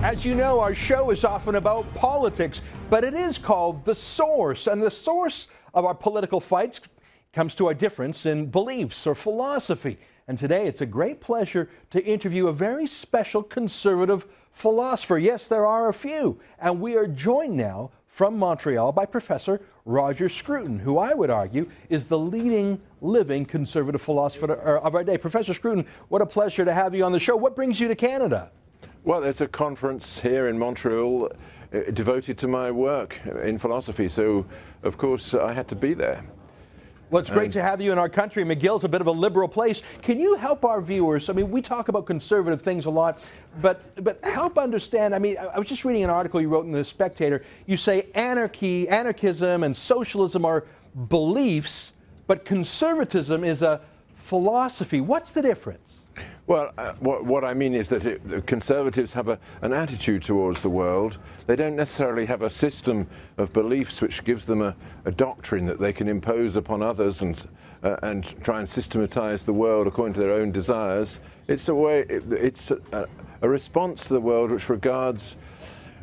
As you know, our show is often about politics, but it is called The Source. And the source of our political fights comes to our difference in beliefs or philosophy. And today it's a great pleasure to interview a very special conservative philosopher. Yes, there are a few. And we are joined now from Montreal by Professor Roger Scruton, who I would argue is the leading living conservative philosopher of our day. Professor Scruton, what a pleasure to have you on the show. What brings you to Canada? Well, there's a conference here in Montreal devoted to my work in philosophy, so of course I had to be there. Well, it's great to have you in our country. McGill's a bit of a liberal place. Can you help our viewers? I mean, we talk about conservative things a lot, but help understand. I mean, I was just reading an article you wrote in The Spectator. You say anarchism and socialism are beliefs, but conservatism is a philosophy. What's the difference? Well, what I mean is that conservatives have an attitude towards the world. They don't necessarily have a system of beliefs which gives them a doctrine that they can impose upon others and try and systematize the world according to their own desires. It's a way. It's a response to the world which regards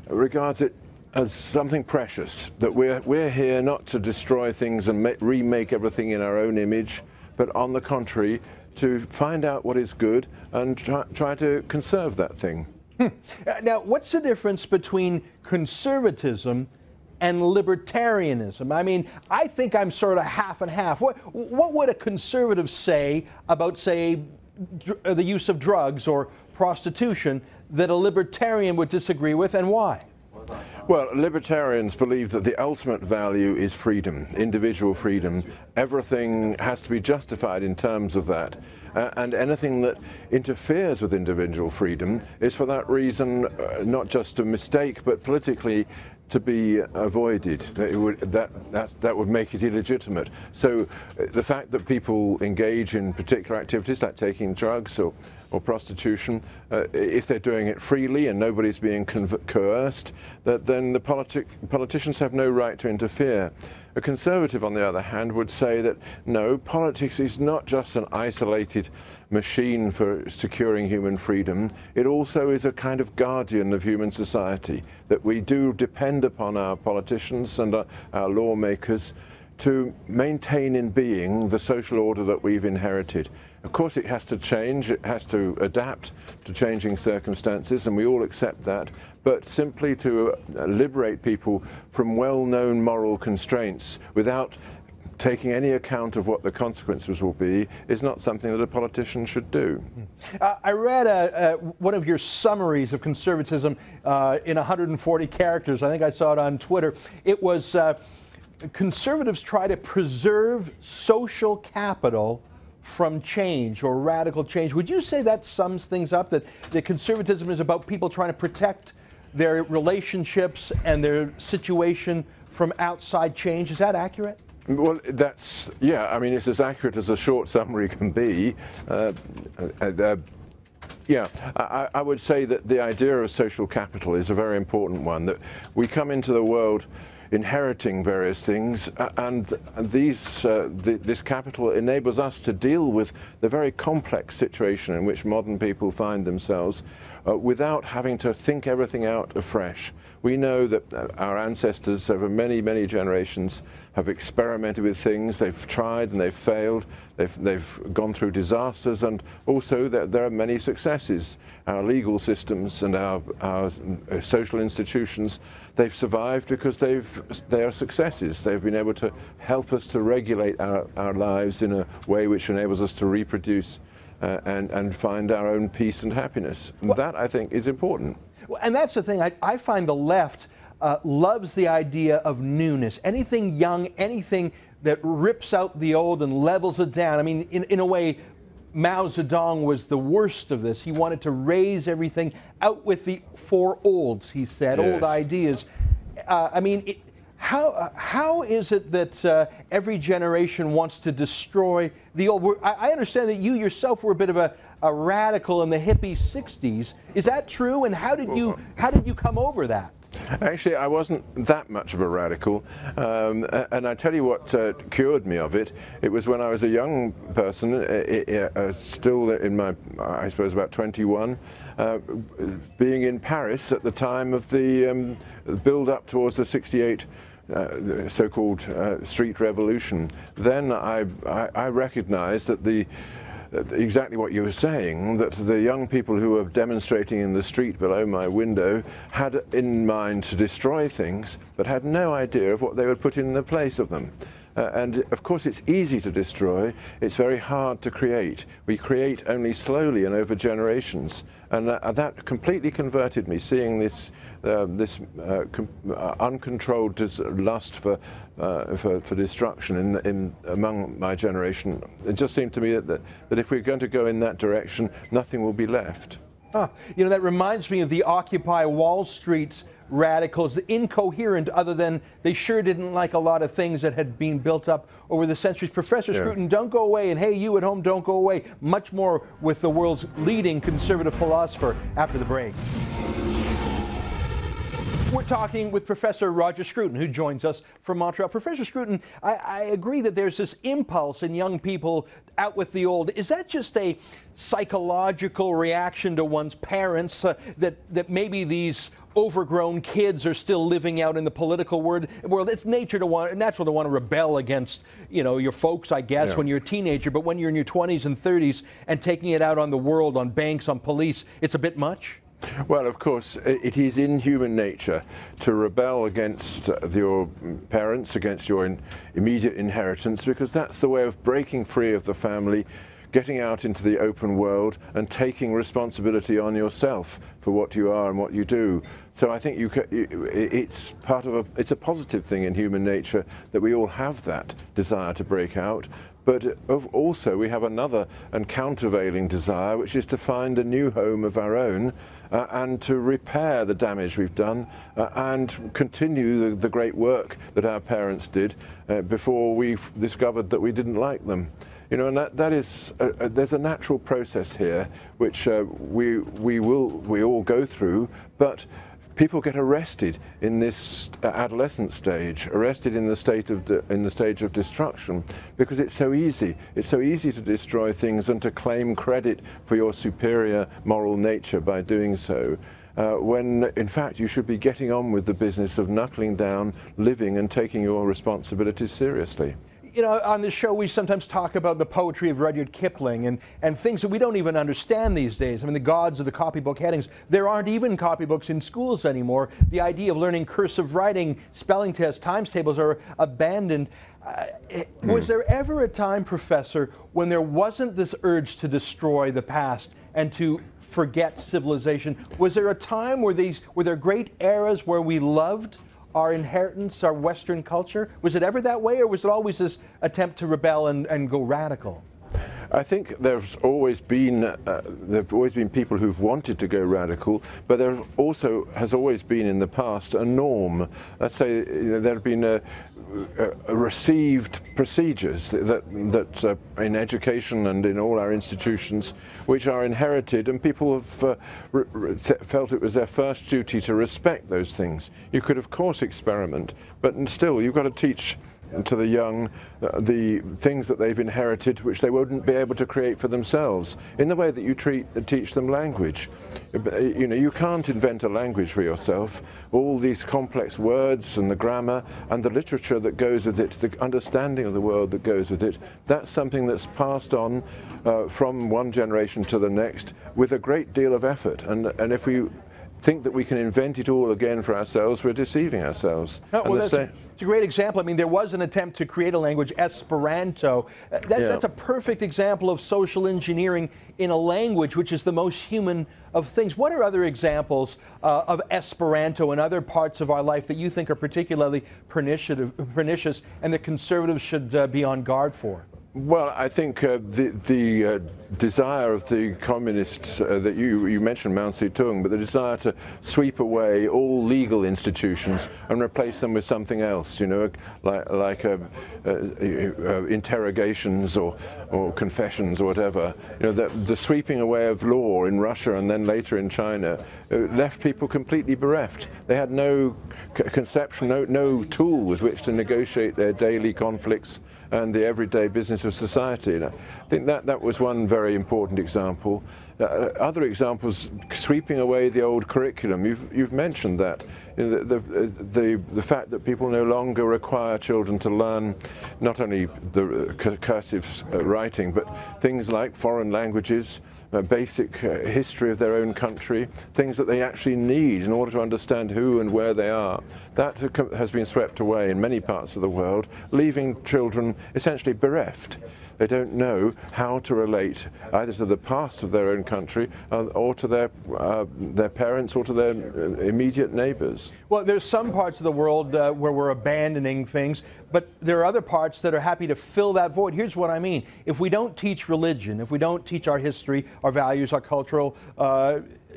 it as something precious. That we're here not to destroy things and remake everything in our own image, but on the contrary, to find out what is good and try to conserve that thing. Now, what's the difference between conservatism and libertarianism? I mean, I think I'm sort of half and half. What would a conservative say about, say, the use of drugs or prostitution that a libertarian would disagree with, and why? Well, libertarians believe that the ultimate value is freedom, individual freedom. Everything has to be justified in terms of that. And anything that interferes with individual freedom is for that reason not just a mistake, but politically to be avoided. That would make it illegitimate. So the fact that people engage in particular activities like taking drugs or prostitution, if they're doing it freely and nobody's being coerced, then the politicians have no right to interfere. A conservative, on the other hand, would say that no, politics is not just an isolated machine for securing human freedom. It also is a kind of guardian of human society, that we do depend upon our politicians and our lawmakers to maintain in being the social order that we've inherited. Of course, it has to change, it has to adapt to changing circumstances, and we all accept that, but simply to liberate people from well-known moral constraints without taking any account of what the consequences will be is not something that a politician should do. I read one of your summaries of conservatism in 140 characters. I think I saw it on Twitter. It was conservatives try to preserve social capital from change or radical change. Would you say that sums things up, that conservatism is about people trying to protect their relationships and their situation from outside change? Is that accurate? Well, yeah, I mean, it's as accurate as a short summary can be. Yeah, I would say that the idea of social capital is a very important one, that we come into the world inheriting various things, and this capital enables us to deal with the very complex situation in which modern people find themselves without having to think everything out afresh. We know that our ancestors over many, many generations have experimented with things, they've tried and they've failed, they've gone through disasters, and also there are many successes. Our legal systems and our social institutions, they've survived because they are successes. They've been able to help us to regulate our lives in a way which enables us to reproduce and find our own peace and happiness. And that, I think, is important. Well, and that's the thing. I find the left loves the idea of newness. Anything young, anything that rips out the old and levels it down. I mean, in a way, Mao Zedong was the worst of this. He wanted to raise everything out with the four olds, he said, yes. Old ideas. I mean, how is it that every generation wants to destroy the old? I understand that you yourself were a bit of a radical in the hippie 60s. Is that true? And how did you come over that? Actually, I wasn't that much of a radical, and I tell you what cured me of it. It was when I was a young person, still in my, I suppose, about 21, being in Paris at the time of the build-up towards the '68 so-called street revolution. Then I recognized that exactly what you were saying, that the young people who were demonstrating in the street below my window had in mind to destroy things, but had no idea of what they would put in the place of them. And of course it's easy to destroy, it's very hard to create. We create only slowly and over generations. And that completely converted me, seeing this uncontrolled lust for destruction among my generation. It just seemed to me that if we're going to go in that direction, nothing will be left. You know, that reminds me of the Occupy Wall Street radicals, incoherent, other than they sure didn't like a lot of things that had been built up over the centuries. Professor Scruton, don't go away, and hey, you at home, don't go away. Much more with the world's leading conservative philosopher after the break. We're talking with Professor Roger Scruton, who joins us from Montreal. Professor Scruton, I agree that there's this impulse in young people out with the old. Is that just a psychological reaction to one's parents, that maybe these overgrown kids are still living out in the political world? It's natural to want to rebel against, you know, your folks, I guess, when you're a teenager. But when you're in your 20s and 30s and taking it out on the world, on banks, on police, it's a bit much? Well, of course, it is in human nature to rebel against your parents, against your immediate inheritance, because that's the way of breaking free of the family, getting out into the open world and taking responsibility on yourself for what you are and what you do. So I think it's a positive thing in human nature that we all have that desire to break out. But also we have another and countervailing desire, which is to find a new home of our own and to repair the damage we've done and continue the great work that our parents did before we discovered that we didn't like them. You know, and that is there's a natural process here which we all go through, but people get arrested in this adolescent stage, arrested in the stage of destruction, because it's so easy. It's so easy to destroy things and to claim credit for your superior moral nature by doing so, when in fact you should be getting on with the business of knuckling down, living and taking your responsibilities seriously. You know, on this show we sometimes talk about the poetry of Rudyard Kipling and things that we don't even understand these days. I mean, the gods of the copybook headings. There aren't even copybooks in schools anymore. The idea of learning cursive writing, spelling tests, times tables are abandoned. Was there ever a time, Professor, when there wasn't this urge to destroy the past and to forget civilization? Was there a time were there great eras where we loved our inheritance, our Western culture? Was it ever that way, or was it always this attempt to rebel and go radical? I think there's always been people who've wanted to go radical, but there also has always been in the past a norm. Let's say, you know, there have been received procedures that in education and in all our institutions, which are inherited, and people have felt it was their first duty to respect those things. You could, of course, experiment, but still, you've got to teach to the young the things that they've inherited, which they wouldn't be able to create for themselves, in the way that you teach them language. You know, you can't invent a language for yourself. All these complex words and the grammar and the literature that goes with it, the understanding of the world that goes with it, that's something that's passed on from one generation to the next with a great deal of effort. And if we think that we can invent it all again for ourselves, we're deceiving ourselves. Oh, well, it's a great example. I mean, there was an attempt to create a language, Esperanto. That's a perfect example of social engineering in a language which is the most human of things. What are other examples of Esperanto in other parts of our life that you think are particularly pernicious and that conservatives should be on guard for? Well, I think the desire of the communists that you mentioned Mao Zedong, but the desire to sweep away all legal institutions and replace them with something else, you know, like interrogations or confessions or whatever. You know, the sweeping away of law in Russia and then later in China left people completely bereft. They had no conception, no tool with which to negotiate their daily conflicts and the everyday business of society. And I think that was one very important example. Other examples, sweeping away the old curriculum. You've mentioned that. You know, the fact that people no longer require children to learn not only the cursive writing, but things like foreign languages, basic history of their own country, things that they actually need in order to understand who and where they are. That has been swept away in many parts of the world, leaving children essentially bereft. They don't know how to relate either to the past of their own country or to their parents or to their immediate neighbors. Well, there's some parts of the world where we're abandoning things, but there are other parts that are happy to fill that void. Here's what I mean. If we don't teach religion, if we don't teach our history, our values, our cultural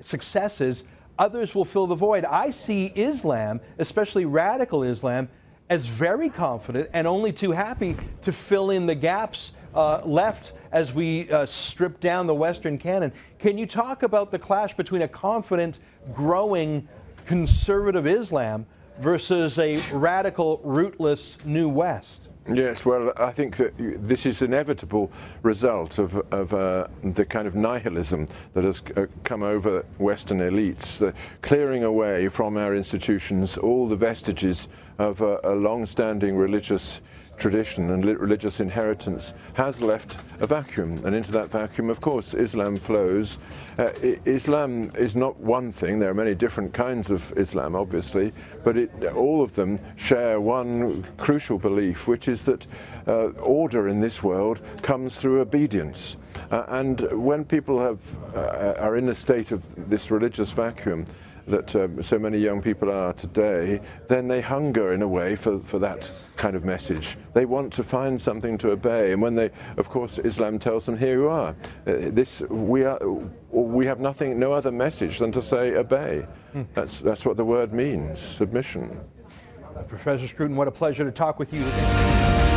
successes, others will fill the void. I see Islam, especially radical Islam, as very confident and only too happy to fill in the gaps left as we strip down the Western canon. Can you talk about the clash between a confident, growing, conservative Islam versus a radical, rootless New West? Yes, well, I think that this is an inevitable result of the kind of nihilism that has come over Western elites, the clearing away from our institutions all the vestiges of a long-standing religious tradition and religious inheritance has left a vacuum, and into that vacuum, of course, Islam flows. Islam is not one thing. There are many different kinds of Islam, obviously, but all of them share one crucial belief, which is that order in this world comes through obedience. And when people are in a state of this religious vacuum that so many young people are today, then they hunger in a way for that kind of message. They want to find something to obey, and when they, of course, Islam tells them, here you are. We have nothing, no other message than to say obey. That's what the word means, submission. Professor Scruton, what a pleasure to talk with you today.